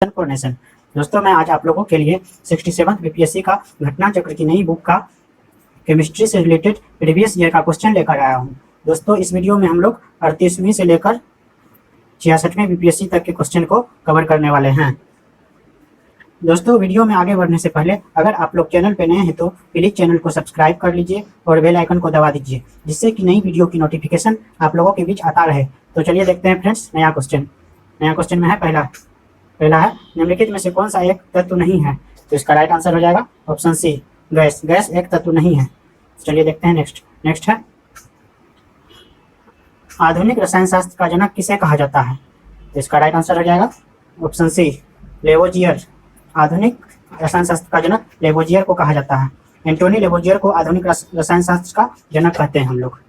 Nation. दोस्तों मैं आज आप लोगों के लिए 67 बीपीएससी का घटना चक्र की नई बुक का केमिस्ट्री से रिलेटेड प्रीवियस ईयर का क्वेश्चन लेकर आया हूं। दोस्तों इस वीडियो में हम लोग 38वीं से लेकर 66वें बीपीएससी तक के क्वेश्चन को कवर करने वाले हैं। दोस्तों वीडियो में आगे बढ़ने से पहले अगर आप लोग चैनल पर नए हैं तो प्लीज़ चैनल को सब्सक्राइब कर लीजिए और बेल आइकन को दबा दीजिए, जिससे कि नई वीडियो की नोटिफिकेशन आप लोगों के बीच आता रहे। तो चलिए देखते हैं फ्रेंड्स नया क्वेश्चन में है पहला है निम्नलिखित में से कौन सा एक तत्व नहीं है। तो इसका राइट आंसर हो जाएगा ऑप्शन सी गैस एक तत्व नहीं है। चलिए देखते हैं नेक्स्ट है आधुनिक रसायन शास्त्र का जनक किसे कहा जाता है। तो इसका राइट आंसर हो जाएगा ऑप्शन सी लेवोजियर। आधुनिक रसायन शास्त्र का जनक लेवोजियर को कहा जाता है। एंटोनी लेवोजियर को आधुनिक रसायन शास्त्र का जनक कहते हैं हम लोग।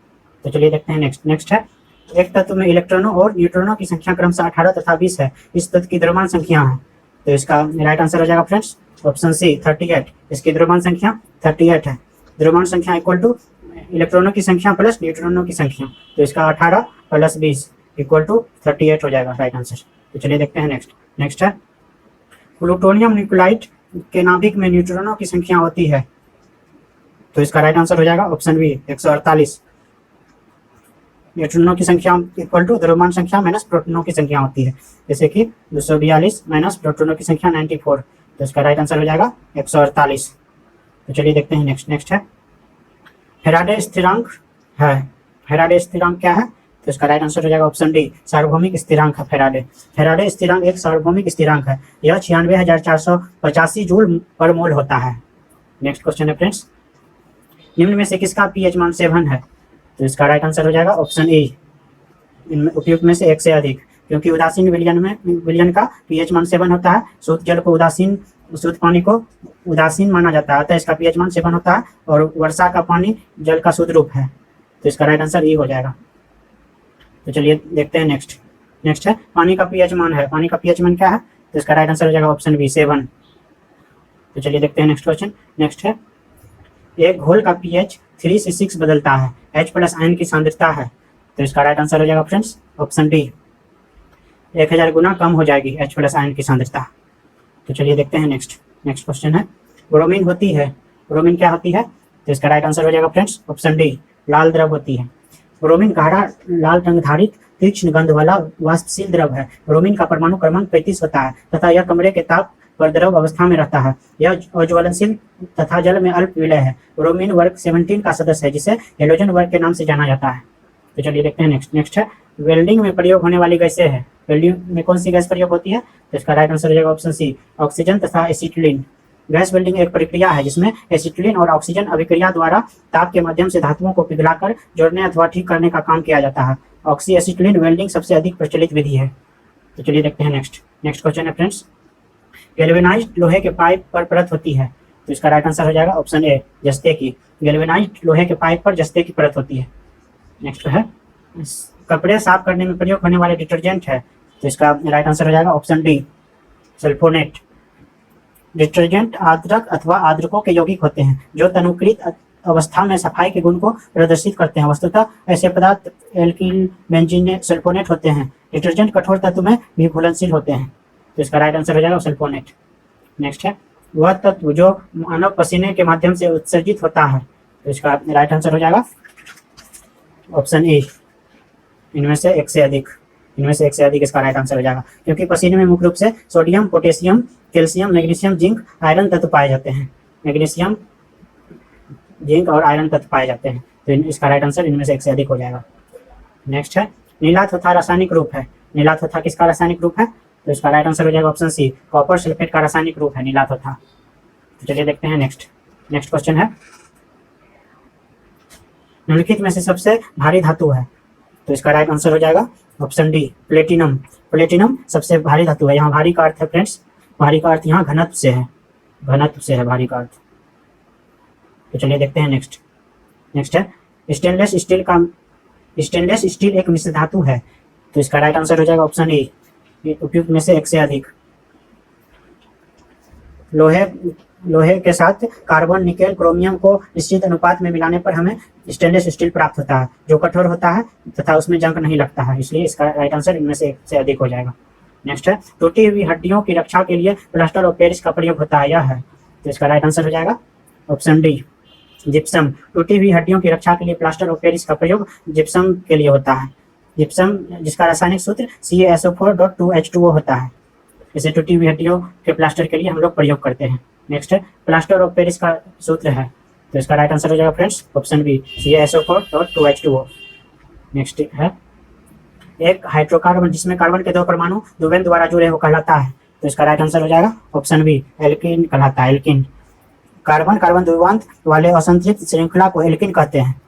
तो चलिए देखते हैं नेक्स्ट है एक तत्व में इलेक्ट्रॉनों और न्यूट्रॉनों की संख्या क्रमशः 18 तथा 20 है। इस तत्व की द्रव्यमान संख्या है। तो इसका राइट आंसर हो जाएगा फ्रेंड्स ऑप्शन सी 38। इसकी द्रव्यमान संख्या 38 है। द्रव्यमान संख्या इक्वल टू इलेक्ट्रॉनों की संख्या प्लस न्यूट्रॉनों की संख्या। तो इसका 18 प्लस 20 इक्वल टू 38 हो जाएगा राइट आंसर। तो चलिए देखते हैं नेक्स्ट है प्लूटोनियम न्यूक्लाइड के नाभिक में न्यूट्रॉनों की संख्या होती है। तो इसका राइट आंसर हो जाएगा ऑप्शन बी 148। न्यूट्रॉनों की संख्या इक्वल टू द्रव्यमान संख्या माइनस प्रोटॉनों की संख्या होती है, जैसे कि 242 माइनस प्रोटॉनों की संख्या 94। तो इसका राइट आंसर हो जाएगा 148। तो चलिए देखते हैं नेक्स्ट है फैराडे स्थिरांक है। फैराडे स्थिरांक क्या है। तो इसका राइट आंसर हो जाएगा ऑप्शन डी सार्वभौमिक स्थिरांक है। फैराडे स्थिरांक एक सार्वभौमिक स्थिरांक है। यह 96,485 जूल पर मोल होता है। नेक्स्ट क्वेश्चन है फ्रेंड्स निम्न में से किसका पीएच मान 7 है। तो इसका राइट आंसर हो जाएगा ऑप्शन ए इनमें उपयुक्त में से एक से अधिक, क्योंकि उदासीन विलयन का पीएच मान 7 होता है। शुद्ध पानी को उदासीन माना जाता है, अतः इसका पीएच मान 7 होता है। और वर्षा का पानी जल का शुद्ध रूप है। तो इसका राइट आंसर ई हो जाएगा। तो चलिए देखते हैं नेक्स्ट है पानी का पीएच मान है। पानी का पीएच मान क्या है। तो इसका राइट आंसर हो जाएगा ऑप्शन बी 7। तो चलिए देखते हैं नेक्स्ट क्वेश्चन। नेक्स्ट है एक घोल का पीएच 3 से 6 बदलता है। H प्लस आयन की सांद्रता है। तो इसका राइट आंसर हो जाएगा फ्रेंड्स ऑप्शन डी 1000 गुना कम हो जाएगी H प्लस आयन की सांद्रता। तो चलिए देखते हैं नेक्स्ट क्वेश्चन है ब्रोमीन होती है। ब्रोमीन क्या होती है। तो इसका राइट आंसर हो जाएगा फ्रेंड्स ऑप्शन डी लाल द्रव होती है। ब्रोमीन गाढ़ा लाल रंग धारित तीक्ष्ण गंध वाला वाष्पशील द्रव है। ब्रोमीन का परमाणु क्रमांक 35 होता है तथा यह कमरे के ताप पर द्रव अवस्था में रहता है। यह अज्वलनशील तथा जल में अल्प विलय है। ब्रोमीन वर्ग 17 का सदस्य है, जिसे हेलोजन वर्ग के नाम से जाना जाता है। तो चलिए देखते हैं नेक्स्ट है वेल्डिंग में प्रयोग होने वाली गैसें है। वेल्डिंग में कौन सी गैस प्रयोग होती है। तो इसका राइट आंसर हो जाएगा ऑप्शन सी ऑक्सीजन तथा एसिटिलीन। गैस वेल्डिंग एक प्रक्रिया है जिसमें एसिटिलीन और ऑक्सीजन अभिक्रिया द्वारा ताप के माध्यम से धातुओं को पिघलाकर जोड़ने अथवा ठीक करने का काम किया जाता है। ऑक्सी एसिटिलीन वेल्डिंग सबसे अधिक प्रचलित विधि है। तो चलिए देखते हैं नेक्स्ट क्वेश्चन है फ्रेंड्स गैल्वेनाइज्ड लोहे के पाइप पर परत होती है। तो इसका राइट आंसर हो जाएगा ऑप्शन ए जस्ते की। गैल्वेनाइज्ड लोहे के पाइप पर जस्ते की परत होती है। नेक्स्ट है कपड़े साफ करने में प्रयोग होने वाले डिटर्जेंट है। तो इसका राइट आंसर हो जाएगा ऑप्शन डी सल्फोनेट। डिटर्जेंट आर्द्रक अथवा आर्द्रकों के यौगिक होते हैं जो तनुकृत अवस्था में सफाई के गुण को प्रदर्शित करते हैं। वस्तुतः ऐसे पदार्थ एल्किल बेंजीन सल्फोनेट होते हैं। डिटर्जेंट कठोर तत्व में भी घुलनशील होते हैं। तो इसका राइट आंसर हो जाएगा सल्फोनेट। नेक्स्ट है वह तत्व जो मानव पसीने के माध्यम से उत्सर्जित होता है। तो इसका राइट आंसर हो जाएगा ऑप्शन ए इनमें से एक से अधिक इसका राइट आंसर हो जाएगा, क्योंकि पसीने में मुख्य रूप से sodium potassium calcium magnesium zinc iron तत्व पाए जाते हैं। मैग्नीशियम जिंक और आयरन तत्व पाए जाते हैं। तो इसका राइट आंसर इनमें से एक से अधिक हो जाएगा। नेक्स्ट है नीला तथा रासायनिक रूप है। नीला तथा किसका रासायनिक रूप है। तो इसका राइट आंसर हो जाएगा ऑप्शन सी कॉपर सल्फेट का रासायनिक रूप है नीला तथा। तो चलिए देखते हैं नेक्स्ट क्वेश्चन है निम्नलिखित में से सबसे भारी धातु है। तो इसका राइट आंसर हो जाएगा ऑप्शन डी प्लेटिनम। प्लेटिनम सबसे भारी धातु है। यहाँ भारी का अर्थ है फ्रेंड्स भारी का अर्थ यहाँ घनत्व से है भारी का अर्थ। तो चलिए देखते हैं नेक्स्ट है स्टेनलेस स्टील एक मिश्र धातु है। तो इसका राइट आंसर हो जाएगा ऑप्शन ए उपयुक्त में से एक से अधिक। लोहे के साथ कार्बन निकेल क्रोमियम को निश्चित अनुपात में मिलाने पर हमें स्टेनलेस स्टील प्राप्त होता है, जो कठोर होता है तथा उसमें जंग नहीं लगता है। इसलिए इसका राइट आंसर इनमें से एक से अधिक हो जाएगा। नेक्स्ट है टूटी हुई हड्डियों की रक्षा के लिए प्लास्टर ऑफ पेरिस का प्रयोग होता है, यह है। तो इसका राइट आंसर हो जाएगा ऑप्शन डी जिप्सम। टूटी हुई हड्डियों की रक्षा के लिए प्लास्टर ऑफ पेरिस का प्रयोग जिप्सम के लिए होता है। जिप्सम जिसका रासायनिक सूत्र CaSO4.2H2O होता है, इसे टूटी हुई हड्डियों के प्लास्टर के लिए हम लोग प्रयोग करते हैं। नेक्स्ट है प्लास्टर ऑफ पेरिस का सूत्र है, तो इसका राइट आंसर हो जाएगा friends option B CaSO4.2H2O। Next है एक हाइड्रोकार्बन जिसमें कार्बन के दो परमाणु द्विबंध द्वारा जुड़े हो कहलाता है, तो इसका राइट आंसर हो जाएगा ऑप्शन बी एल्किन कहलाता है। एल्किन कार्बन कार्बन द्विबंध वाले असंतृप्त श्रृंखला को एल्किन कहते हैं,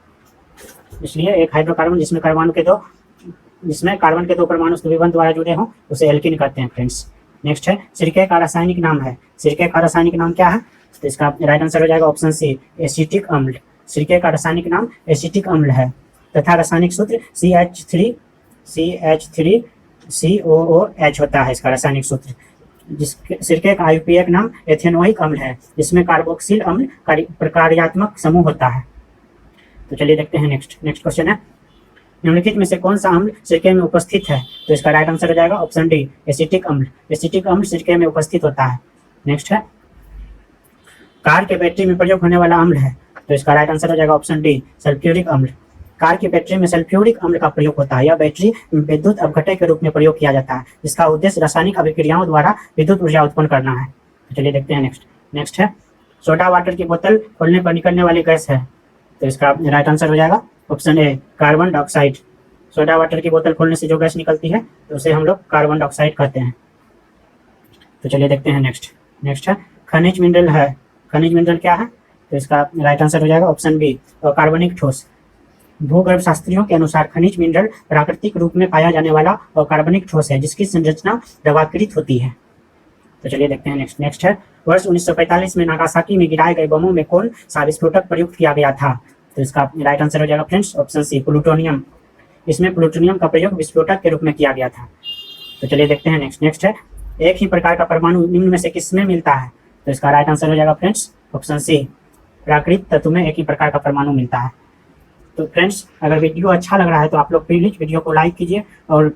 इसलिए एक हाइड्रोकार्बन जिसमें कार्बन के दो परमाणु द्विबंध द्वारा जुड़े हों उसे एल्किन कहते हैं फ्रेंड्स। नेक्स्ट है सिरके का रासायनिक नाम है, सिरके का रासायनिक नाम क्या है, तो इसका राइट आंसर हो जाएगा ऑप्शन सी एसिटिक अम्ल। सिरके का रासायनिक नाम एसिटिक अम्ल है तथा रासायनिक सूत्र CH3COOH होता है, इसका रासायनिक सूत्र। सिरके का आयुपीएक नाम एथेनोइक अम्ल है जिसमें कार्बोक्सिल अम्ल प्रकार्यात्मक समूह होता है। तो चलिए देखते हैं नेक्स्ट क्वेश्चन है निम्नलिखित में से कौन सा अम्ल सिरके में उपस्थित है, तो इसका राइट आंसर हो जाएगा ऑप्शन डी एसिटिक अम्ल। एसिटिक अम्ल सिरके में उपस्थित होता है। नेक्स्ट है कार के बैटरी में प्रयोग होने वाला अम्ल है, तो इसका राइट आंसर हो जाएगा ऑप्शन डी सल्फ्यूरिक अम्ल। कार की बैटरी में सल्फ्यूरिक अम्ल का प्रयोग होता है। यह बैटरी विद्युत अपघटक के रूप में प्रयोग किया जाता है जिसका उद्देश्य रासायनिक अभिक्रियाओं द्वारा विद्युत ऊर्जा उत्पन्न करना है। तो चलिए देखते हैं नेक्स्ट है सोडा वाटर की बोतल खोलने पर निकलने वाली गैस है, तो इसका राइट आंसर हो जाएगा option A carbon dioxide. Soda water की बोतल खोलने से जो गैस निकलती है तो उसे हम लोग कार्बन डाइऑक्साइड कहते हैं। तो चलिए देखते हैं नेक्स्ट है खनिज मिनरल है। खनिज मिनरल क्या है, तो इसका राइट आंसर हो जाएगा ऑप्शन बी कार्बनिक ठोस। भूगर्भ शास्त्रियों के अनुसार खनिज मिनरल प्राकृतिक रूप में पाया जाने वाला कार्बनिक ठोस है जिसकी संरचना द्रवाकृत होती है। तो चलिए देखते हैं नेक्स्ट है वर्ष 1945 में नागासाकी में गिराए गए बमों में कौन सा विस्फोटक प्रयुक्त किया गया था, तो इसका राइट आंसर हो जाएगा फ्रेंड्स ऑप्शन सी प्लूटोनियम। इसमें प्लूटोनियम का प्रयोग विस्फोटक के रूप में किया गया था। तो चलिए देखते हैं नेक्स्ट है एक ही प्रकार का परमाणु निम्न में से किसमें मिलता है, तो इसका राइट आंसर हो जाएगा फ्रेंड्स ऑप्शन सी प्राकृत तत्व में एक ही प्रकार का परमाणु मिलता है। तो फ्रेंड्स अगर वीडियो अच्छा लग रहा है तो आप लोग प्लीज वीडियो को लाइक कीजिए और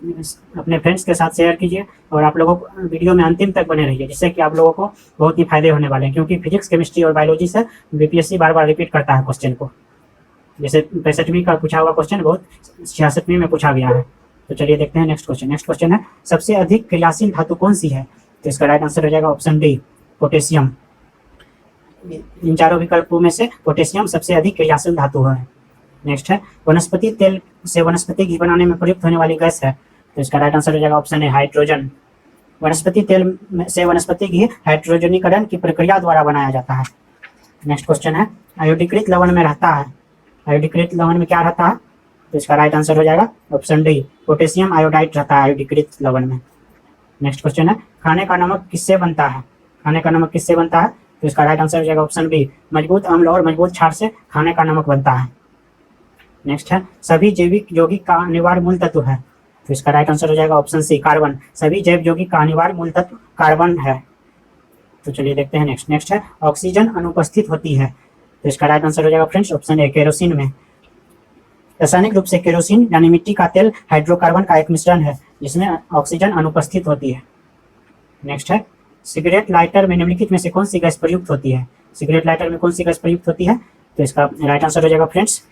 अपने फ्रेंड्स के साथ शेयर कीजिए और आप लोगों को वीडियो में अंतिम तक बने रहिए जिससे कि आप लोगों को बहुत ही फायदे होने वाले हैं, क्योंकि फिजिक्स केमिस्ट्री और बायोलॉजी से बीपीएससी बार बार रिपीट करता है क्वेश्चन को। जैसे 65वीं का पूछा हुआ क्वेश्चन बहुत 66वीं में पूछा गया है। तो चलिए देखते हैं नेक्स्ट क्वेश्चन है सबसे अधिक क्रियाशील धातु कौन सी है, तो इसका राइट आंसर हो जाएगा ऑप्शन डी पोटेशियम। इन चारों विकल्पों में से पोटेशियम सबसे अधिक क्रियाशील धातु है। नेक्स्ट है वनस्पति तेल से वनस्पति घी बनाने में प्रयुक्त होने वाली गैस है, तो इसका राइट आंसर हो जाएगा ऑप्शन ए हाइड्रोजन। वनस्पति तेल से वनस्पति घी हाइड्रोजनीकरण की प्रक्रिया द्वारा बनाया जाता है। नेक्स्ट क्वेश्चन है आयोडीकृत लवण में रहता है, आयोडीकृत लवण में क्या रहता है, तो इसका राइट आंसर हो जाएगा ऑप्शन डी पोटेशियम आयोडाइड रहता है आयोडीकृत लवण में। नेक्स्ट क्वेश्चन है खाने का नमक किससे बनता है, खाने का नमक किससे बनता है, तो इसका राइट आंसर हो जाएगा ऑप्शन बी मजबूत अम्ल और मजबूत क्षार से खाने का नमक बनता है। नेक्स्ट है सभी जैविक यौगिक का अनिवार्य मूल तत्व है, तो इसका राइट आंसर हो जाएगा ऑप्शन सी कार्बन। सभी जैव यौगिक का अनिवार्य मूल तत्व कार्बन है। तो चलिए देखते हैं नेक्स्ट है ऑक्सीजन अनुपस्थित होती है, तो इसका राइट आंसर हो जाएगा फ्रेंड्स ऑप्शन ए केरोसिन में। रासायनिक रूप से केरोसिन यानी मिट्टी का तेल हाइड्रोकार्बन का एक मिश्रण है जिसमें ऑक्सीजन अनुपस्थित होती है। नेक्स्ट है सिगरेट लाइटर में निम्नलिखित में से कौन सी गैस प्रयुक्त होती है, सिगरेट लाइटर में कौन सी गैस प्रयुक्त होती है, तो इसका राइट आंसर हो जाएगा friends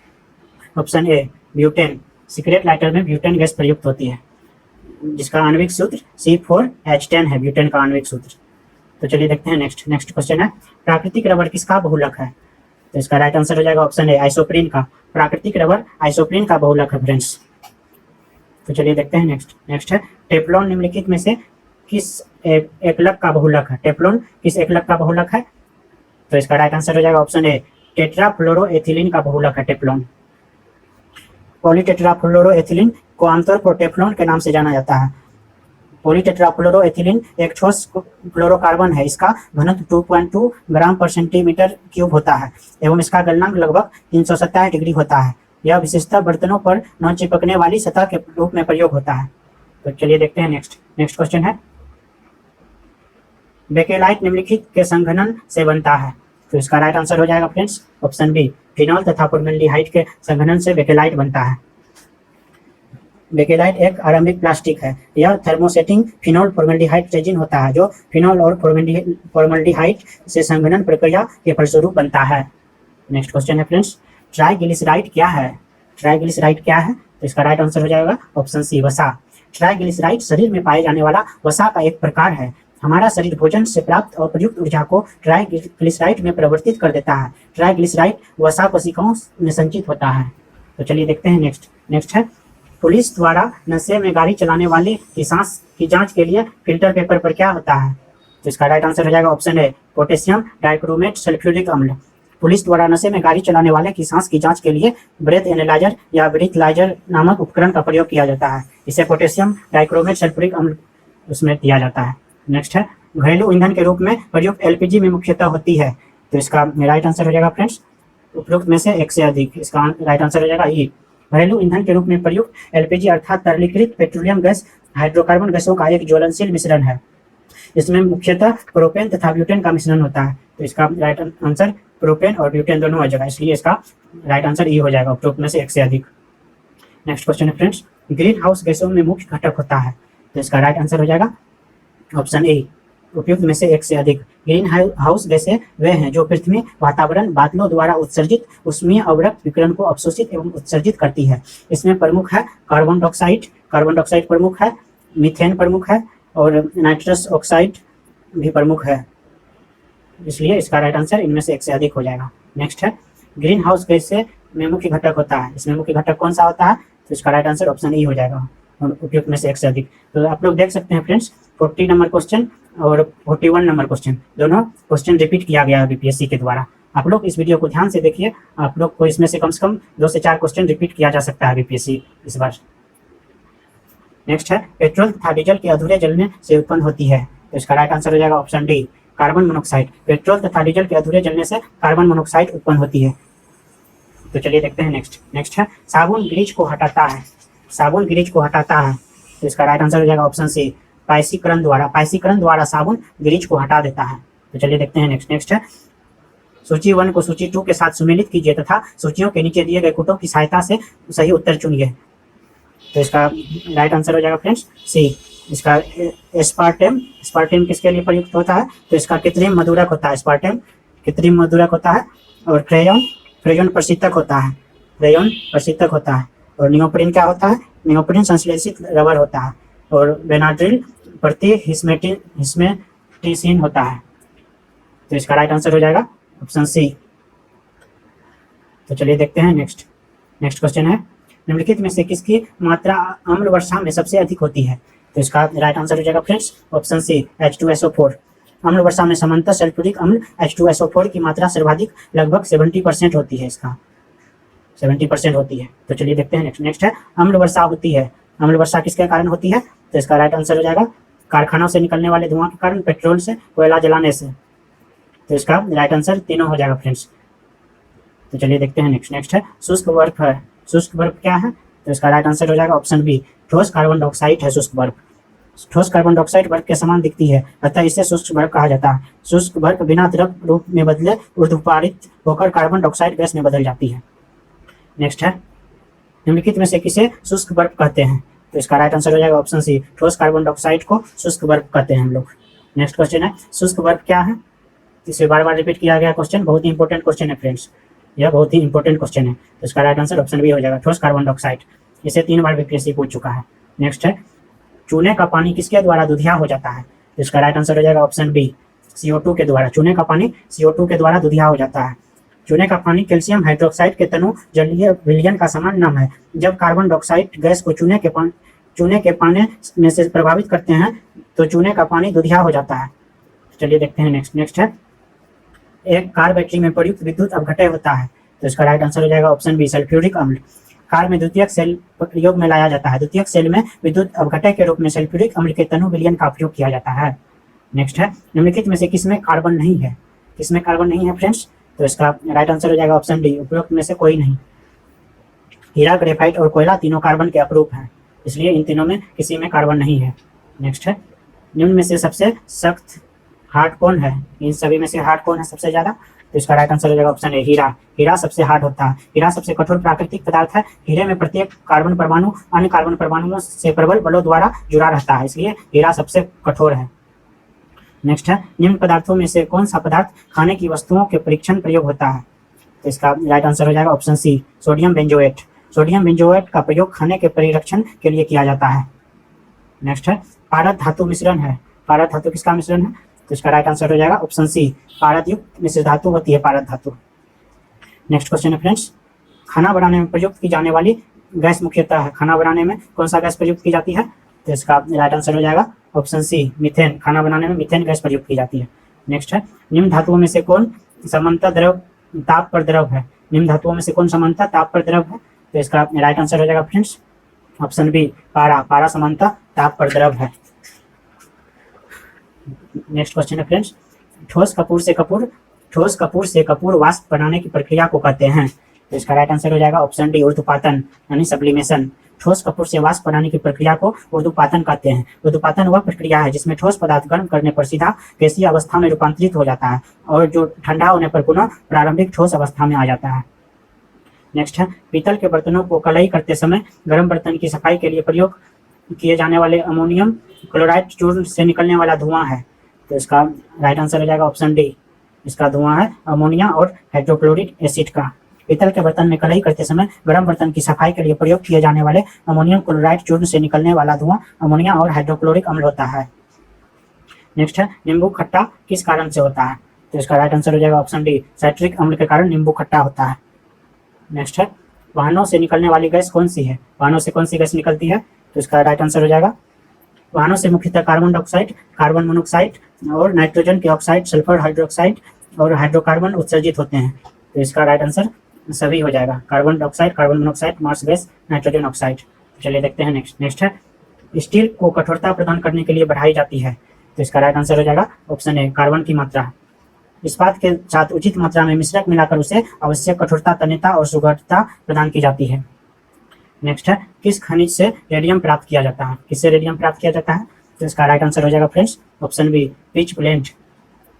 option A butane. Cigarette lighter में ब्यूटेन गैस प्रयुक्त होती है जिसका आणविक सूत्र C4H10 है, ब्यूटेन का आणविक सूत्र। तो चलिए देखते हैं नेक्स्ट क्वेश्चन है प्राकृतिक रबर किसका बहुलक है, तो इसका राइट आंसर हो जाएगा ऑप्शन ए आइसोप्रीन का। प्राकृतिक रबर आइसोप्रीन का बहुलक है फ्रेंड्स। तो चलिए देखते हैं नेक्स्ट है टेफ्लॉन निम्नलिखित में से किस एकलक का बहुलक है, टेफ्लॉन किस एकलक का बहुलक है, तो इसका राइट आंसर हो जाएगा ऑप्शन ए टेट्राफ्लोरोएथिलीन का बहुलक है टेफ्लॉन। पॉलीटेट्राफ्लोरोएथिलीन को आमतौर पर टेफ्लॉन के नाम से जाना जाता है। पॉलीटेट्राफ्लोरोएथिलीन एक ठोस फ्लोरोकार्बन है। इसका घनत्व 2.2 ग्राम पर सेंटीमीटर क्यूब होता है एवं इसका गलनांक लगभग 327 डिग्री होता है। यह विशेषता बर्तनों पर न चिपकने वाली सतह के रूप में प्रयोग होता है। तो चलिए देखते हैं नेक्स्ट क्वेश्चन है बेकेलाइट निम्नलिखित के संघनन से बनता है, तो इसका राइट आंसर हो जाएगा फ्रेंड्स ऑप्शन बी फिनॉल तथा फॉर्मेल्डिहाइड के संघनन से बेकेलाइट बनता है। बेकेलाइट एक आरंभिक प्लास्टिक है। यह थर्मोसेटिंग फिनोल फॉर्मेल्डिहाइड रेजिन होता है जो फिनोल और फॉर्मेल्डिहाइड से संघनन प्रक्रिया के फलस्वरूप बनता है। नेक्स्ट क्वेश्चन है फ्रेंड्स, ट्राइग्लिसराइड क्या है? ट्राइग्लिसराइड क्या है? तो इसका राइट आंसर हो जाएगा ऑप्शन सी, वसा। ट्राइग्लिसराइड शरीर में पाए जाने वाला वसा का एक प्रकार है। हमारा शरीर भोजन से प्राप्त अप्रयुक्त ऊर्जा को ट्राइग्लिसराइड में परिवर्तित कर देता है। ट्राइग्लिसराइड वसा कोशिकाओं में संचित होता है। तो चलिए देखते हैं नेक्स्ट है, पुलिस द्वारा नशे में गाड़ी चलाने वाले की सांस की जांच के लिए फिल्टर पेपर पर क्या होता है? तो इसका राइट आंसर हो जाएगा option A, potassium dichromate sulphuric अम्ल। पुलिस द्वारा नशे में गाड़ी चलाने वाले की सांस की जांच के लिए ब्रेथ एनालाइजर या ब्रीथलाइजर नामक उपकरण का प्रयोग किया जाता है। इसे पोटेशियम डाइक्रोमेट सल्फ्यूरिक अम्ल उसमें दिया जाता है। नेक्स्ट है, घरेलू ईंधन के रूप में प्रयुक्त एलपीजी में मुख्यतः होती है। तो इसका राइट आंसर हो जाएगा फ्रेंड्स उपरोक्त में से एक से अधिक। इसका राइट आंसर हो जाएगा ई। घरेलू ईंधन के रूप में प्रयुक्त एलपीजी अर्थात तरलीकृत पेट्रोलियम गैस हाइड्रोकार्बन गैसों का एक ज्वलनशील मिश्रण है। इसमें मुख्यतः प्रोपेन तथा ब्यूटेन का मिश्रण होता है। तो इसका राइट आंसर प्रोपेन और ब्यूटेन दोनों हो जाएगा, इसलिए इसका राइट आंसर ई हो जाएगा उपरोक्त में से एक से अधिक। नेक्स्ट क्वेश्चन है फ्रेंड्स, ग्रीन हाउस गैसों में मुख्य घटक होता है। तो इसका राइट आंसर हो जाएगा ऑप्शन ए, उपयुक्त में से एक से अधिक। ग्रीन हाउस गैसें वे हैं जो पृथ्वी वातावरण बादलों द्वारा उत्सर्जित ऊष्मीय अवरक्त विकिरण को अवशोषित एवं उत्सर्जित करती है। इसमें प्रमुख है कार्बन डाइऑक्साइड प्रमुख है, मीथेन प्रमुख है और नाइट्रस ऑक्साइड भी प्रमुख है, इसलिए इसका राइट आंसर इनमें से एक से अधिक हो जाएगा। नेक्स्ट है, ग्रीन हाउस गैसें में मुख्य घटक होता है। इसमें मुख्य घटक कौन सा होता है? तो इसका राइट आंसर ऑप्शन ई हो जाएगा, उपयुक्त में से एक से अधिक। तो आप लोग देख सकते हैं फ्रेंड्स 40 नंबर क्वेश्चन और 41 नंबर क्वेश्चन दोनों क्वेश्चन रिपीट किया गया है बीपीएससी के द्वारा। आप लोग इस वीडियो को ध्यान से देखिए, आप लोग को इसमें से कम 2 से 4 क्वेश्चन रिपीट किया जा सकता है बीपीएससी इस बार। नेक्स्ट है, पेट्रोल तथा डीजल के अधूरे जलने से उत्पन्न होती है। तो इसका राइट आंसर हो जाएगा option D, carbon monoxide. Petrol तथा डीजल के अधूरे जलने से कार्बन मोनोऑक्साइड उत्पन्न होती है। तो चलिए देखते हैं नेक्स्ट है, साबुन ग्रीज को हटाता है। साबुन ग्रीज को हटाता है। तो इसका राइट आंसर हो जाएगा ऑप्शन सी, पाइसीकरण द्वारा साबुन ग्रीज को हटा देता है। तो चलिए देखते हैं नेक्स्ट है, सूची 1 को सूची 2 के साथ सुमेलित कीजिए तथा सूचियों के नीचे दिए गए कूटों की सहायता से सही उत्तर चुनिए। तो इसका राइट आंसर हो जाएगा फ्रेंड्स सी, इसका एस्पार्टेम किसके लिए प्रयुक्त होता है? तो इसका कृत्रिम मधुरक होता है, एस्पार्टेम कृत्रिम मधुरक होता है। और फ्रेयन प्रशीतक होता है। और नियोप्रीन क्या होता है? नियोप्रीन संश्लेषित रबर होता है। और बेनाड्रिल हिस्मेटिसिन होता है। तो इसका राइट आंसर हो जाएगा ऑप्शन सी। तो चलिए देखते हैं नेक्स्ट क्वेश्चन है, निम्नलिखित में से किसकी मात्रा अम्ल वर्षा में सबसे अधिक होती है? तो इसका राइट आंसर हो जाएगा फ्रेंड्स ऑप्शन सी, H2SO4। अम्ल वर्षा में सामान्यतः सल्फ्यूरिक अम्ल H2SO4 की मात्रा सर्वाधिक लगभग 70% होती है, इसका 70% होती है। तो चलिए देखते हैं नेक्स्ट है, अम्ल वर्षा होती है। अम्ल वर्षा किसके कारण होती है? तो इसका राइट आंसर हो जाएगा कारखानों से निकलने वाले धुआं के कारण, पेट्रोल से, कोयला जलाने से। तो इसका राइट आंसर तीनों हो जाएगा फ्रेंड्स। तो चलिए देखते हैं नेक्स्ट है, शुष्क बर्फ है। शुष्क बर्फ क्या है? तो इसका राइट आंसर हो जाएगा ऑप्शन बी, ठोस कार्बन डाइऑक्साइड है शुष्क बर्फ। ठोस कार्बन डाइऑक्साइड बर्फ के समान दिखती है, अतः इसे शुष्क बर्फ कहा जाता है। शुष्क बर्फ बिना द्रव रूप में बदले ऊर्ध्वपारित होकर कार्बन डाइऑक्साइड गैस में बदल जाती है। नेक्स्ट है, निम्नलिखित में से किसे शुष्क बर्फ कहते हैं? तो इसका राइट आंसर हो जाएगा ऑप्शन सी, ठोस कार्बन डाइऑक्साइड को शुष्क बर्फ कहते हैं हम लोग। नेक्स्ट क्वेश्चन है, शुष्क बर्फ क्या है? इसे बार बार रिपीट किया गया क्वेश्चन, बहुत ही इंपॉर्टेंट क्वेश्चन है फ्रेंड्स, यह बहुत ही इंपॉर्टेंट क्वेश्चन है। तो इसका राइट आंसर ऑप्शन बी हो जाएगा, ठोस कार्बन डाइऑक्साइड। इसे 3 बार बीपीएससी पूछ चुका है। नेक्स्ट है, चूने का पानी किसके द्वारा दुधिया हो जाता है? तो इसका राइट आंसर हो जाएगा ऑप्शन बी, CO2 के द्वारा। चूने का पानी CO2 के द्वारा दुधिया हो जाता है। चूने का पानी कैल्शियम हाइड्रोक्साइड के तनु जलीय विलयन का समान नाम है। जब कार्बन डाइऑक्साइड गैस को चूने के पानी में से प्रभावित करते हैं तो चूने का पानी दुधिया हो जाता है। चलिए देखते हैं नेक्स्ट है, एक कार बैटरी में प्रयुक्त विद्युत अपघटय होता है। तो इसका राइट आंसर हो जाएगा ऑप्शन बी, सल्फ्यूरिक अम्ल। कार में द्वितीयक सेल प्रयोग में लाया जाता है। द्वितीयक सेल में विद्युत अपघटय के रूप में सल्फ्यूरिक अम्ल के तनु विलयन का उपयोग किया जाता है। नेक्स्ट है, निम्नलिखित में से किसमें कार्बन नहीं है? किसमें कार्बन नहीं है फ्रेंड्स? तो इसका राइट आंसर हो जाएगा ऑप्शन डी, उपरोक्त में से कोई नहीं। हीरा, ग्रेफाइट और कोयला तीनों कार्बन के अपरूप हैं, इसलिए इन तीनों में किसी में कार्बन नहीं है। नेक्स्ट है, निम्न में से सबसे सख्त हार्ड कौन है? इन सभी में से हार्ड कौन है सबसे ज़्यादा? तो इसका राइट आंसर हो जाएगा ऑप्शन ए हीरा। हीरा सबसे हार्ड होता है, हीरा सबसे कठोर प्राकृतिक पदार्थ है। हीरे में प्रत्येक कार्बन परमाणु अन्य कार्बन परमाणुओं से प्रबल बलों द्वारा जुड़ा रहता है, इसलिए हीरा सबसे कठोर है। नेक्स्ट है, निम्न पदार्थों में से कौन सा पदार्थ खाने की वस्तुओं के परीक्षण प्रयोग होता है? तो इसका राइट आंसर हो जाएगा option C sodium benzoate. Sodium benzoate का प्रयोग खाने के परीक्षण के लिए किया जाता है। नेक्स्ट है, पारद धातु मिश्रण है। पारद धातु किसका मिश्रण है? तो इसका राइट आंसर हो जाएगा ऑप्शन सी पारद युक्त मिश्र धातु होती है पारद धातु। नेक्स्ट क्वेश्चन है फ्रेंड्स, खाना बनाने में प्रयुक्त की जाने वाली गैस मुख्यतः है। खाना बनाने में कौन सा गैस प्रयुक्त की जाती है? तो इसका राइट आंसर हो जाएगा ऑप्शन सी मीथेन। खाना बनाने में मीथेन गैस प्रयुक्त की जाती है। नेक्स्ट है, निम्न धातुओं में से कौन समानता द्रव ताप पर द्रव है? निम्न धातुओं में से कौन समानता ताप पर द्रव है? तो इसका राइट आंसर हो जाएगा फ्रेंड्स ऑप्शन बी पारा। पारा समानता ताप पर द्रव है। नेक्स्ट क्वेश्चन है फ्रेंड्स, ठोस कपूर से कपूर वाष्प बनाने की प्रक्रिया को कहते हैं। तो इसका राइट आंसर हो जाएगा ऑप्शन डी ऊर्ध्वपातन यानी सब्लिमेशन। ठोस कपूर से वाष्प बनाने की प्रक्रिया को ऊर्ध्वपातन कहते हैं। ऊर्ध्वपातन वह प्रक्रिया है जिसमें ठोस पदार्थ गर्म करने पर सीधा गैसीय अवस्था में रूपांतरित हो जाता है और जो ठंडा होने पर पुनः प्रारंभिक ठोस अवस्था में आ जाता है। नेक्स्ट है, पीतल के बर्तनों को कलई करते समय गर्म बर्तन की सफाई के लिए प्रयोग किए जाने वाले अमोनियम क्लोराइड चूर्ण से निकलने वाला धुआं है। तो इसका राइट आंसर हो जाएगा ऑप्शन डी। इसका धुआं है अमोनिया और हाइड्रोक्लोरिक एसिड का। पीतल के बर्तन में कलई करते समय गर्म बर्तन की सफाई के लिए प्रयोग किए जाने वाले अमोनियम क्लोराइड चूर्ण से निकलने वाला धुआं अमोनिया और हाइड्रोक्लोरिक अम्ल होता है। नेक्स्ट है, नींबू खट्टा किस कारण से होता है? तो इसका राइट आंसर हो जाएगा ऑप्शन डी साइट्रिक अम्ल के कारण नींबू खट्टा होता है। नेक्स्ट है, वाहनों से निकलने वाली गैस कौन सी है? वाहनों से कौन सी गैस निकलती है? तो इसका राइट आंसर हो जाएगा वाहनों से मुख्यतः कार्बन डाइऑक्साइड, कार्बन मोनोऑक्साइड और नाइट्रोजन के ऑक्साइड, सल्फर हाइड्रोक्साइड और हाइड्रोकार्बन उत्सर्जित होते हैं। तो इसका राइट आंसर सभी हो जाएगा carbon dioxide, carbon monoxide, marsh gas, nitrogen oxide. चलिए देखते हैं नेक्स्ट है, स्टील को कठोरता प्रदान करने के लिए बढ़ाई जाती है। तो इसका राइट आंसर हो जाएगा ऑप्शन ए कार्बन की मात्रा। इस्पात के साथ उचित मात्रा में मिश्रक मिलाकर उसे आवश्यक कठोरता, तन्यता और सुगढ़ता प्रदान की जाती है। नेक्स्ट है, किस खनिज से रेडियम प्राप्त किया जाता है? किससे रेडियम प्राप्त किया जाता है? तो इसका राइट आंसर हो जाएगा friends option B pitch blend.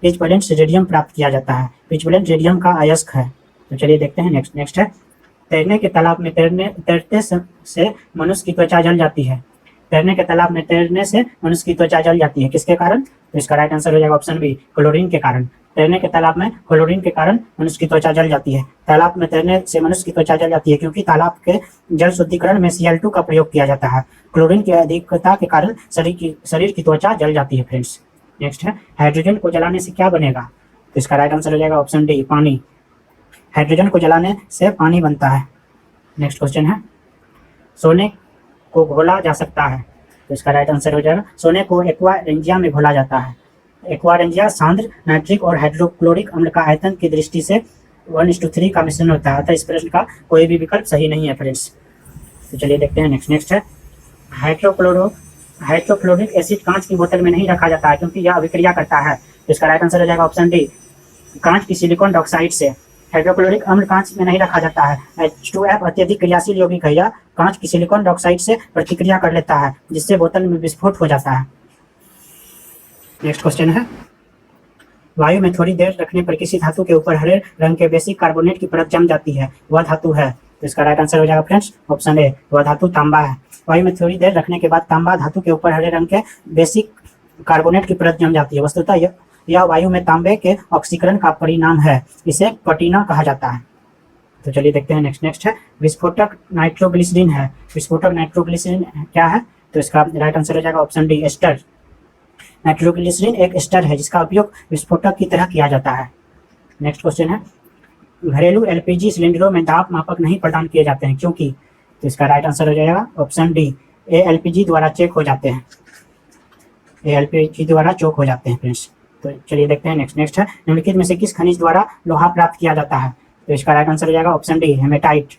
Pitch blend से रेडियम प्राप्त किया जाता है। पिच ब्लेंड रेडियम का अयस्क है। तो चलिए देखते हैं नेक्स्ट है, तैरने के तालाब में तैरते से मनुष्य की त्वचा जल जाती है। तैरने के तालाब में तैरने से मनुष्य की त्वचा जल जाती है, किसके कारण? तो इसका राइट आंसर हो जाएगा ऑप्शन बी क्लोरीन के कारण। तैरने के तालाब में क्लोरीन के कारण मनुष्य की त्वचा जल जाती है। तालाब में तैरने से मनुष्य की त्वचा जल जाती है क्योंकि तालाब के जल शुद्धिकरण में Cl2 का प्रयोग किया जाता है। क्लोरीन की अधिकता के कारण शरीर की त्वचा जल जाती है फ्रेंड्स। नेक्स्ट है, हाइड्रोजन को जलाने से क्या बनेगा? तो इसका राइट आंसर हो जाएगा ऑप्शन डी पानी। हाइड्रोजन को जलाने से पानी बनता है। नेक्स्ट क्वेश्चन है, सोने को घोला जा सकता है। तो इसका राइट आंसर हो जाएगा सोने को एक्वारेंजिया में घोला जाता है। एक्वारेंजिया सांद्र नाइट्रिक और हाइड्रोक्लोरिक अम्ल का आयतन की दृष्टि से 1:3 का मिश्रण होता है, अतः इस प्रश्न का कोई भी विकल्प सही नहीं है फ्रेंड्स। तो चलिए देखते हैं नेक्स्ट है, हाइड्रोक्लोरिक एसिड कांच की बोतल में नहीं रखा जाता है क्योंकि यह अभिक्रिया करता है। तो इसका राइट आंसर हो जाएगा ऑप्शन डी कांच की सिलिकॉन डाइऑक्साइड से। हाइड्रोक्लोरिक अम्ल कांच में नहीं रखा जाता है। H2F अत्यधिक क्रियाशील यौगिक है, यह कांच की सिलिकॉन डाइऑक्साइड से प्रतिक्रिया कर लेता है जिससे बोतल में विस्फोट हो जाता है। नेक्स्ट क्वेश्चन है, वायु में थोड़ी देर रखने पर किसी धातु के ऊपर हरे रंग के बेसिक कार्बोनेट की परत जम जाती है, वह धातु है। तो इसका राइट आंसर हो जाएगा फ्रेंड्स ऑप्शन ए वह धातु तांबा है। वायु में थोड़ी देर रखने के बाद तांबा धातु के ऊपर हरे रंग के बेसिक कार्बोनेट की परत जम जाती है। वस्तुतः यह वायु में तांबे के ऑक्सीकरण का परिणाम है, इसे पटीना कहा जाता है। तो चलिए देखते हैं नेक्स्ट है, विस्फोटक नाइट्रोग्लिसरीन है। विस्फोटक नाइट्रोग्लिसरीन क्या है? तो इसका राइट आंसर हो जाएगा ऑप्शन डी एस्टर। नाइट्रोग्लिसरीन एक एस्टर है जिसका उपयोग विस्फोटक की तरह किया जाता है। नेक्स्ट क्वेश्चन है, घरेलू एलपीजी सिलेंडरों में दाब मापक नहीं प्रदान किए जाते हैं क्योंकि? तो इसका राइट आंसर हो जाएगा ऑप्शन डी एलपीजी द्वारा चेक हो जाते हैं। एलपीजी द्वारा चोक हो जाते हैं फ्रेंड्स। तो चलिए देखते हैं नेक्स्ट है, निम्नलिखित में से किस खनिज द्वारा लोहा प्राप्त किया जाता है? तो इसका राइट आंसर हो जाएगा ऑप्शन डी हेमेटाइट।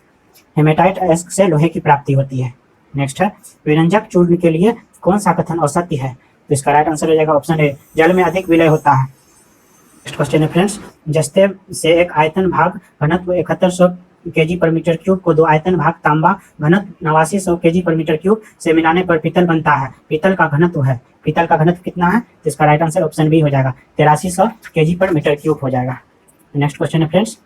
हेमेटाइट अयस्क से लोहे की प्राप्ति होती है। नेक्स्ट है, विरंजक चूर्ण के लिए कौन सा कथन औसत्य है? तो इसका राइट आंसर हो जाएगा ऑप्शन ए जल में अधिक विलय होता है। नेक्स्ट क्वेश्चन है फ्रेंड्स, जस्ते से एक आयतन भाग घनत्व 7100 kg पर मीटर क्यूब को 2 आयतन भाग तांबा घनत्व 8900 kg पर मीटर क्यूब से मिलाने पर पीतल बनता है। पीतल का घनत्व है, पीतल का घनत्व कितना है? तो इसका राइट आंसर ऑप्शन बी हो जाएगा 8300 kg पर मीटर क्यूब हो जाएगा। नेक्स्ट क्वेश्चन है फ्रेंड्स,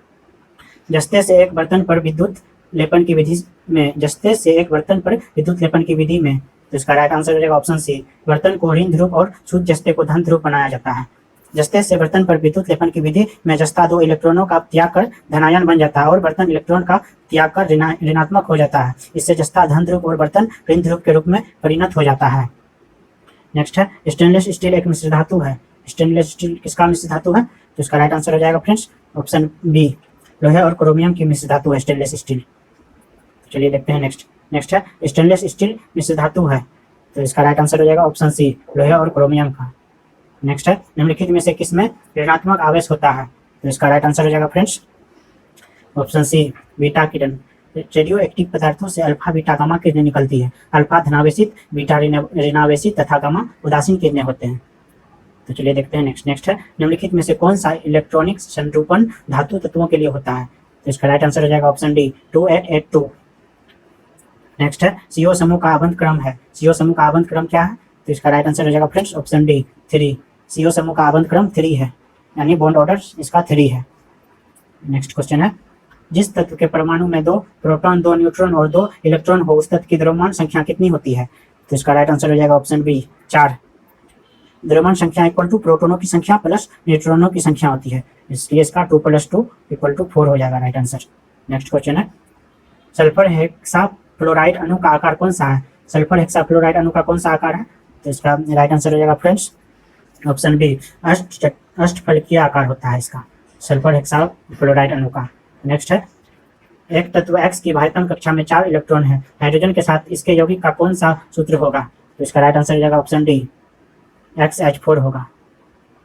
जस्ते से एक बर्तन पर विद्युत लेपन की विधि में, जस्ते से एक बर्तन पर विद्युत लेपन की विधि में, तो इसका राइट आंसर हो जाएगा ऑप्शन सी, बर्तन को ऋण ध्रुव और शुद्ध जस्ते को धन ध्रुव बनाया जाता है। जस्ते से बर्तन पर विद्युत लेपन की विधि में जस्ता दो इलेक्ट्रॉनों का त्याग कर धनायन बन जाता है और बर्तन इलेक्ट्रॉन का त्याग कर ऋणात्मक हो जाता है। इससे जस्ता धन ध्रुव और बर्तन ऋण ध्रुव के रूप में परिणत हो जाता है। नेक्स्ट है, स्टेनलेस स्टील एक मिश्र धातु है। स्टेनलेस स्टील किसका मिश्र धातु है? तो इसका राइट आंसर हो जाएगा फ्रेंड्स ऑप्शन बी, लोहे और क्रोमियम की मिश्र धातु है स्टेनलेस स्टील। चलिए देखते हैं नेक्स्ट है, स्टेनलेस स्टील मिश्र धातु है, तो इसका राइट आंसर हो जाएगा ऑप्शन सी, लोहे और क्रोमियम का। नेक्स्ट है, निम्नलिखित में से किसमें ऋणात्मक आवेश होता है? तो इसका राइट आंसर हो जाएगा फ्रेंड्स ऑप्शन सी, बीटा किरण। रेडियो एक्टिव पदार्थों से अल्फा बीटा गामा किरणें निकलती है। अल्फा धनावेशित, बीटा ऋणावेशित तथा गामा उदासीन किरणें होते हैं। तो चलिए देखते हैं नेक्स्ट है, निम्नलिखित में से कौन सा इलेक्ट्रॉनिक संरूपण धातु तत्वों के लिए होता है? तो इसका राइट आंसर हो जाएगा ऑप्शन डी, 2882। नेक्स्ट है, सीओ समूह का आबंध क्रम है। सीओ समूह का आबंध क्रम क्या है? तो इसका राइट आंसर हो जाएगा फ्रेंड्स ऑप्शन डी, 3। सीओ समूह का आबंध क्रम 3 है, यानी बॉन्ड ऑर्डर इसका 3 है। नेक्स्ट क्वेश्चन है, जिस तत्व के परमाणु में 2 प्रोटॉन, 2 न्यूट्रॉन और 2 इलेक्ट्रॉन हो, उस तत्व की द्रव्यमान संख्या कितनी होती है? तो इसका राइट आंसर हो जाएगा ऑप्शन बी, 4। द्रव्यमान संख्या इक्वल टू प्रोटोनों की संख्या प्लस न्यूट्रॉनों की संख्या होती है, इसलिए इसका 2 + 2 = 4 हो जाएगा राइट आंसर। नेक्स्ट क्वेश्चन है, सल्फर हेक्साफ्लोराइड अणु का आकार कौन सा है? सल्फर हेक्साफ्लोराइड अणु का कौन सा आकार है? तो इसका राइट आंसर हो जाएगा फ्रेंड्स ऑप्शन बी, अष्टफलकीय आकार होता है इसका, सल्फर हेक्साफ्लोराइड अणु का। नेक्स्ट है, एक तत्व X की बाह्यतम कक्षा में 4 इलेक्ट्रॉन है, हाइड्रोजन के साथ इसके यौगिक का कौन सा सूत्र होगा? तो इसका राइट आंसर हो जाएगा ऑप्शन डी, XH4 होगा।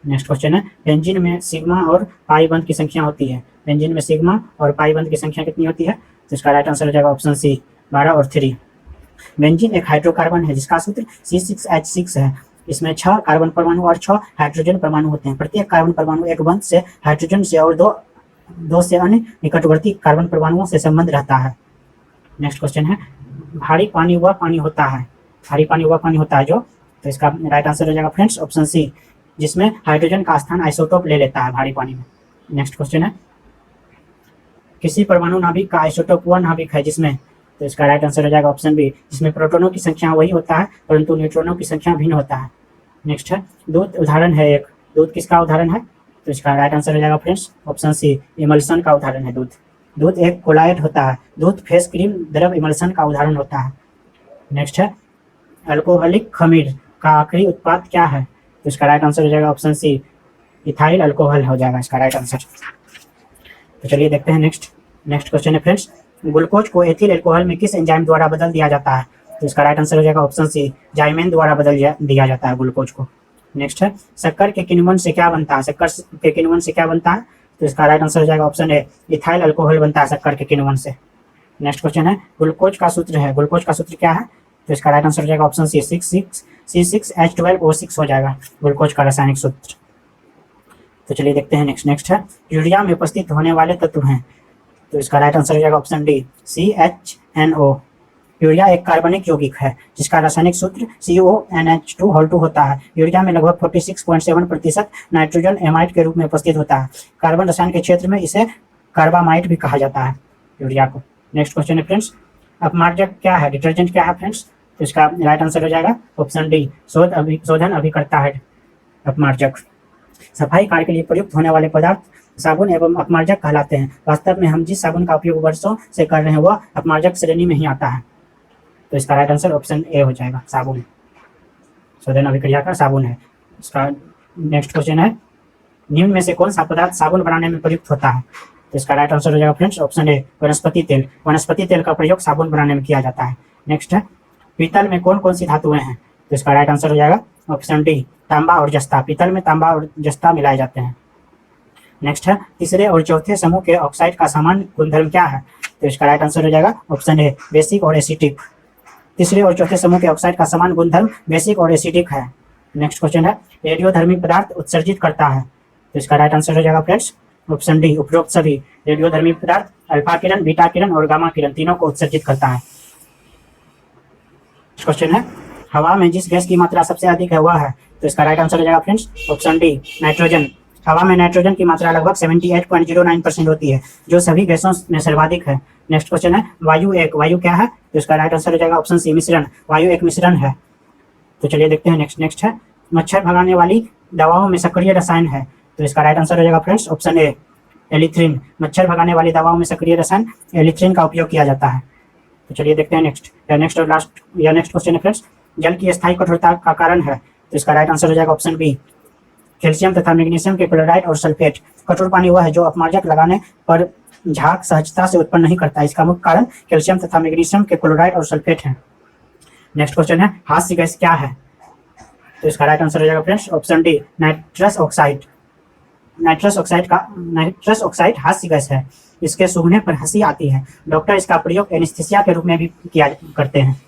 नेक्स्ट क्वेश्चन है, बेंजीन में सिग्मा और पाई बंध की संख्या होती है। बेंजीन में सिग्मा और पाई बंध की संख्या कितनी होती है? तो इसका राइट आंसर हो जाएगा ऑप्शन सी, 12 और 3। बेंजीन एक हाइड्रोकार्बन है जिसका सूत्र C6H6 है। इसमें 6 कार्बन परमाणु और 6 हाइड्रोजन परमाणु होते हैं। प्रत्येक कार्बन परमाणु एक बंध से हाइड्रोजन से और दो से अन्य निकटवर्ती कार्बन परमाणुओं से संबंध रहता है। नेक्स्ट क्वेश्चन है, भारी पानी वह पानी होता है, भारी पानी वह पानी होता है जो, तो इसका राइट आंसर हो जाएगा फ्रेंड्स ऑप्शन सी, जिसमें हाइड्रोजन का स्थान आइसोटोप ले लेता है भारी पानी में। नेक्स्ट क्वेश्चन है, किसी परमाणु नाभिक का आइसोटोप वह नाभिक है जिसमें, तो इसका राइट आंसर हो जाएगा ऑप्शन बी, जिसमें प्रोटॉनों की संख्या वही होता है परंतु न्यूट्रॉनों की संख्या भिन्न होता है। नेक्स्ट है, दूध उदाहरण है एक, दूध किसका उदाहरण है? तो इसका राइट आंसर हो जाएगा फ्रेंड्स ऑप्शन सी, इमल्सन का उदाहरण है दूध। दूध एक कोलाइड होता है। दूध फेस क्रीम द्रव इमल्सन का उदाहरण होता है। नेक्स्ट है, अल्कोहलिक खमीर का आखिरी उत्पाद क्या है? तो इसका राइट आंसर हो जाएगा ऑप्शन सी, इथाइल अल्कोहल हो जाएगा इसका राइट आंसर। तो चलिए देखते हैं नेक्स्ट क्वेश्चन है फ्रेंड्स, ग्लूकोज को एथिल अल्कोहल में किस एंजाइम द्वारा बदल दिया जाता है? तो इसका राइट आंसर हो जाएगा ऑप्शन सी, जाइमेन द्वारा बदल दिया जाता है ग्लूकोज को। नेक्स्ट है, शक्कर के किण्वन से क्या बनता है? शक्कर के किण्वन से क्या बनता है? तो इसका राइट आंसर हो जाएगा ऑप्शन ए, इथाइल अल्कोहल बनता है शक्कर के किण्वन से। नेक्स्ट क्वेश्चन है, ग्लूकोज का सूत्र है, ग्लूकोज का सूत्र क्या है? तो इसका राइट आंसर हो जाएगा ऑप्शन सी, C6H12O6 हो जाएगा ग्लूकोज का रासायनिक सूत्र। तो चलिए देखते हैं नेक्स्ट है, यूरिया में उपस्थित होने वाले तत्व हैं। तो इसका राइट आंसर हो जाएगा ऑप्शन डी, CHNO। यूरिया एक कार्बनिक यौगिक है जिसका रासायनिक सूत्र CONH2 होता है। यूरिया में लगभग 46.7% नाइट्रोजन एमाइड के रूप में उपस्थित होता है। कार्बन रसायन के क्षेत्र में इसे कार्बामाइड भी कहा जाता है यूरिया को। नेक्स्ट क्वेश्चन है फ्रेंड्स, अपमार्जक क्या है, डिटर्जेंट क्या है फ्रेंड्स? तो इसका राइट आंसर हो जाएगा ऑप्शन डी, शोधन अभिकर्ता है अपमार्जक। सफाई कार्य के लिए प्रयुक्त होने वाले पदार्थ साबुन एवं अपमार्जक कहलाते हैं। वास्तव में हम जिस साबुन का उपयोग वर्षों से कर रहे हैं वह अपमार्जक श्रेणी में ही आता है। तो इसका राइट आंसर ऑप्शन ए हो जाएगा, साबुन, शोधन अभिक्रिया का साबुन है इसका। नेक्स्ट क्वेश्चन है, निम्न में से कौन सा पदार्थ साबुन बनाने में प्रयुक्त होता है? तो इसका राइट आंसर हो जाएगा फ्रेंड्स ऑप्शन ए, वनस्पति तेल। वनस्पति तेल का प्रयोग साबुन बनाने में किया जाता है। नेक्स्ट है, पीतल में कौन कौन सी धातुएं हैं? तो इसका राइट आंसर हो जाएगा ऑप्शन डी, तांबा और जस्ता। पीतल में तांबा और जस्ता मिलाए जाते हैं। नेक्स्ट है, तीसरे और चौथे समूह के ऑक्साइड का सामान्य गुणधर्म क्या है? तो इसका राइट आंसर हो जाएगा ऑप्शन ए, बेसिक और एसिटिक। तीसरे और चौथे समूह के ऑक्साइड का समान गुणधर्म बेसिक और एसिडिक है। नेक्स्ट क्वेश्चन है, रेडियोधर्मी पदार्थ उत्सर्जित करता है। तो इसका राइट आंसर हो जाएगा फ्रेंड्स ऑप्शन डी, उपरोक्त सभी। रेडियोधर्मी पदार्थ अल्फा किरण, बीटा किरण और गामा किरण तीनों को उत्सर्जित करता है। क्वेश्चन है, हवा में जिस गैस की मात्रा सबसे अधिक है वह है? तो इसका राइट आंसर हो जाएगा फ्रेंड्स ऑप्शन डी, नाइट्रोजन। हवा में नाइट्रोजन की मात्रा लगभग 78.09% होती है, जो सभी गैसों में सर्वाधिक है। नेक्स्ट क्वेश्चन है वायु एक, वायु क्या है? तो इसका राइट आंसर हो जाएगा ऑप्शन सी मिश्रण। वायु एक मिश्रण है। तो चलिए देखते हैं नेक्स्ट है मच्छर भगाने वाली दवाओं में सक्रिय रसायन है। तो इसका राइट आंसर हो जाएगा फ्रेंड्स ऑप्शन ए एलिथ्रिन। मच्छर भगाने वाली दवाओं में सक्रिय रसायन एलिथ्रिन का उपयोग किया जाता है। तो चलिए देखते हैं नेक्स्ट और लास्ट नेक्स्ट क्वेश्चन है फ्रेंड्स जल की स्थायी कठोरता का कारण है। तो इसका राइट आंसर हो जाएगा ऑप्शन बी कैल्शियम तथा मैग्नीशियम के क्लोराइड और सल्फेट। कठोर पानी वह है जो अपमार्जक लगाने पर झाग सहजता से उत्पन्न नहीं करता। इसका मुख्य कारण कैल्शियम तथा मैग्नीशियम के क्लोराइड और सल्फेट है। नेक्स्ट क्वेश्चन है हास्य गैस क्या है? तो इसका राइट आंसर हो जाएगा friends option D nitrous oxide. Nitrous oxide हास्य गैस है। इसके सूंघने पर हंसी आती है। डॉक्टर इसका प्रयोग एनेस्थीसिया के रूप में भी किया करते हैं।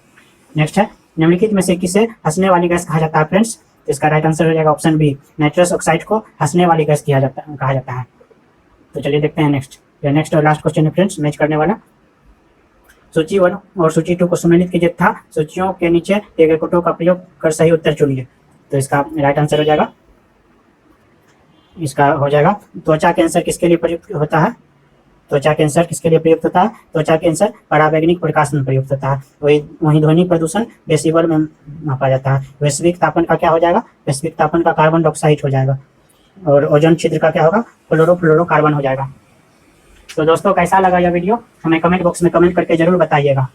नेक्स्ट है निम्नलिखित में से किसे हंसने वाली गैस कहा जाता है फ्रेंड्स? इसका राइट आंसर हो जाएगा ऑप्शन बी नाइट्रस ऑक्साइड को हंसने वाली गैस कहा जाता है। तो चलिए देखते हैं नेक्स्ट और लास्ट क्वेश्चन है फ्रेंड्स मैच करने वाला। सूची 1 और सूची 2 को सम्मिलित कीजिए तथा सूचियों के नीचे दिए गए कोटों का प्रयोग कर सही उत्तर चुनिए। तो इसका राइट आंसर हो जाएगा त्वचा कैंसर किसके लिए प्रयुक्त होता है? त्वचा कैंसर किसके लिए प्रयुक्त होता है? त्वचा कैंसर पराबैंगनिक प्रकाश में प्रयुक्त होता है। वही ध्वनि प्रदूषण डेसिबल में मापा जाता है। वैश्विक तापन का क्या हो जाएगा? वैश्विक तापन का कार्बन डाइऑक्साइड हो जाएगा। और ओजोन छिद्र का क्या होगा? क्लोरोफ्लोरोकार्बन हो जाएगा। तो दोस्तों कैसा लगा यह वीडियो हमें कमेंट बॉक्स में कमेंट करके जरूर बताइएगा।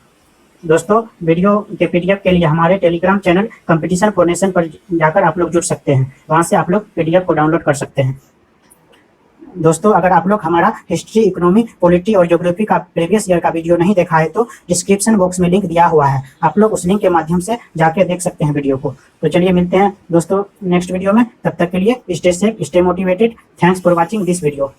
दोस्तों वीडियो के पीडीएफ के लिए हमारे Telegram channel competition for nation पर जाकर आप लोग जुड़ सकते हैं। वहां से आप लोग पीडीएफ को डाउनलोड कर सकते हैं। दोस्तों अगर आप लोग हमारा हिस्ट्री, इकोनॉमी, पॉलिटी और ज्योग्राफी का प्रीवियस ईयर का वीडियो नहीं देखा है तो डिस्क्रिप्शन बॉक्स में लिंक दिया हुआ है, आप लोग उस लिंक के माध्यम से जाके देख सकते हैं वीडियो को। तो चलिए मिलते हैं दोस्तों नेक्स्ट वीडियो में। तब तक के लिए stay safe, stay motivated. Thanks for watching this video.